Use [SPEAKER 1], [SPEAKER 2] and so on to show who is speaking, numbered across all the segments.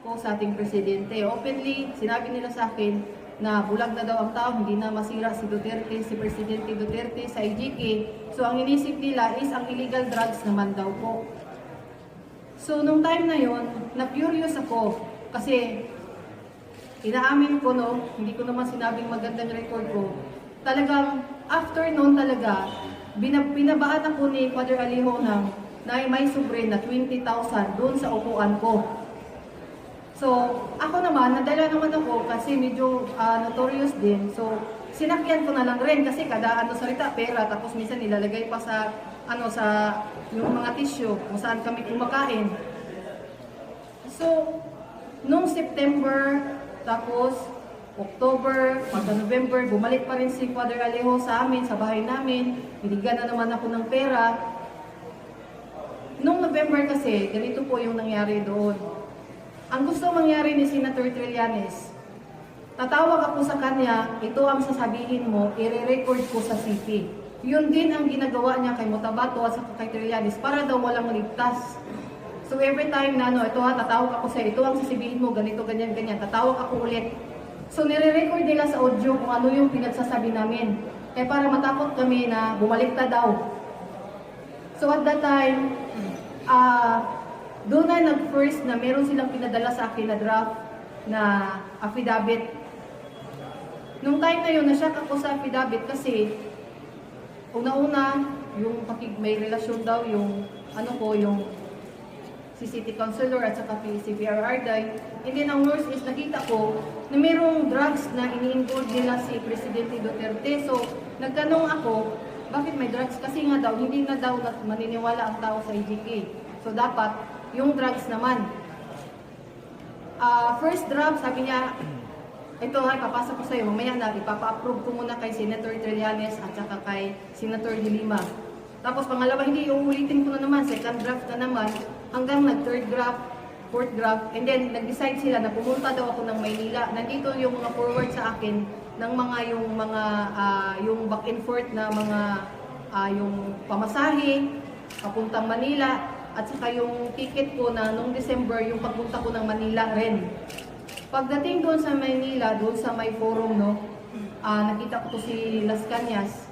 [SPEAKER 1] ko sa ating presidente. Openly, sinabi nila sa akin na bulag na daw ang tao, hindi na masira si Duterte, si Presidente Duterte sa IGK. So ang inisip nila is ang illegal drugs naman daw po. So nung time na yon, na-curious ako kasi inaamin ko hindi ko naman sinabing magandang record ko. Talagang after noon talaga, binabaan ako ni Father Alejo na may sobre na 20,000 doon sa upuan ko. So, ako naman, nadala naman ako kasi medyo notorious din. So, sinakyan ko na lang rin kasi kada salita, pera, tapos minsan nilalagay pa sa yung mga tissue kung saan kami kumakain. So, nung September, tapos October, November, bumalik pa rin si Father Alejo sa amin, sa bahay namin. Binigyan na naman ako ng pera. Nung November kasi, ganito po yung nangyari doon. Ang gusto mangyari ni Senator Trillanes, tatawag ako sa kanya, ito ang sasabihin mo, i-record ko sa CP. Yun din ang ginagawa niya kay Motabato at kay Trillanes para daw walang ligtas. So every time na tatawag ako sa ito ang sasabihin mo, ganito, ganyan, ganyan, tatawag ako ulit. So nire-record nila sa audio kung ano yung pinagsasabi namin. Kaya para matakot kami na bumalik na daw. So at that time, doon na nag-first na meron silang pinadala sa akin na draft na affidavit. Nung time na yun, nasyak ako sa affidavit kasi una-una, yung may relasyon daw yung yung si City Councilor at saka si PRR Day. And then ang worst is nakita ko na mayroong drugs na ini-involve nila si Presidente Duterte. So nagtanong ako, bakit may drugs? Kasi nga daw, hindi na daw maniniwala ang tao sa IGK. So dapat, yung drugs naman. First draft, sabi niya, ito ay papasa ko sa iyo, mamaya na, ipapa-approve ko muna kay Senator Trillanes at saka kay Senator De Lima. Tapos pangalawa, hindi, uulitin ko na naman, second draft na naman, hanggang nag-third draft, fourth draft, and then nag-decide sila na pumunta daw ako ng Maynila. Nandito yung mga forward sa akin ng yung back and forth na yung pamasahe, papuntang Manila, at saka yung ticket ko na nung December, yung pagpunta ko ng Manila rin. Pagdating doon sa Manila, doon sa may forum, nakita ko to si Las Cañas.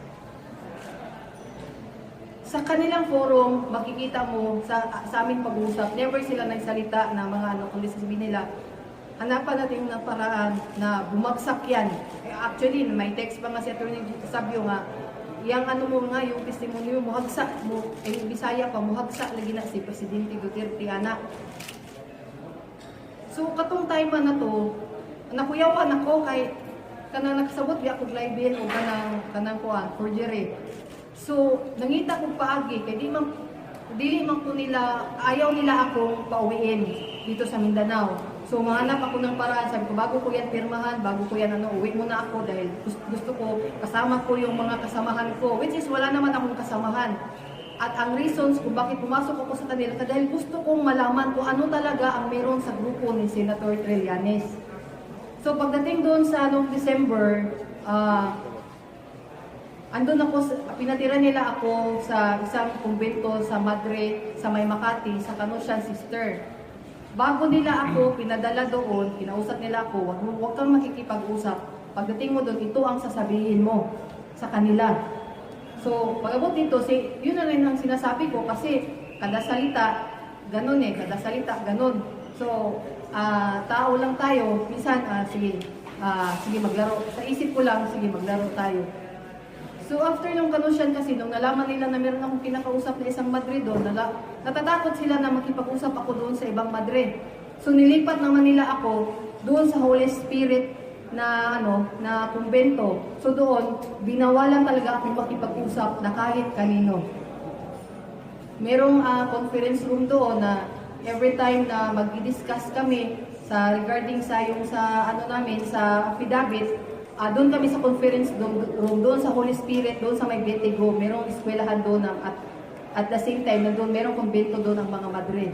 [SPEAKER 1] Sa kanilang forum, makikita mo sa aming pag-usap, never sila nagsalita na mga kundi sasabihin nila, hanapan natin ng paraan na bumagsak yan. Actually, may text pa nga si Atty. Sabio nga, yung yung testimonyo mo, muhagsa mo, Bisaya pa, muhagsa lagi na si Presidente Duterte, anak. So, katong time na to, nakuyawan ako kay kanang nakasabot di ako live o kanang forgery. So, nangita ko paagi, kay dili man ko nila, ayaw nila akong pauwiin dito sa Mindanao. So, mahanap ako ng paraan. Sabi ko, bago ko yan pirmahan, bago ko yan uwi muna ako dahil gusto ko, kasama ko yung mga kasamahan ko. Which is, wala naman akong kasamahan. At ang reasons kung bakit pumasok ako sa kanila, dahil gusto kong malaman kung ano talaga ang meron sa grupo ni Senator Trillanes. So, pagdating doon sa December, andun ako, pinatira nila ako sa isang kumbento sa Madre, sa May Makati, sa Kanosyan Sister. Bago nila ako pinadala doon, kinausap nila ako, huwag kang makikipag-usap. Pagdating mo doon, ito ang sasabihin mo sa kanila. So, pag-abot dito, yun na rin ang sinasabi ko kasi kada salita, ganun kada salita, ganun. So, tao lang tayo, minsan, sige maglaro. Sa isip ko lang, sige maglaro tayo. So after yung Kanosyan kasi, nung nalaman nila na meron akong kinakausap na isang Madre doon, natatakot sila na makipag-usap ako doon sa ibang Madre. So nilipat naman nila ako doon sa Holy Spirit na kumbento. So doon, binawalan talaga akong makipag-usap na kahit kanino. Merong conference room doon na every time na mag-discuss kami regarding sa sa affidavit, doon kami sa conference room, doon sa Holy Spirit, doon sa may Betigo, merong eskwelahan doon at the same time, doon merong kumbento doon ang mga Madre.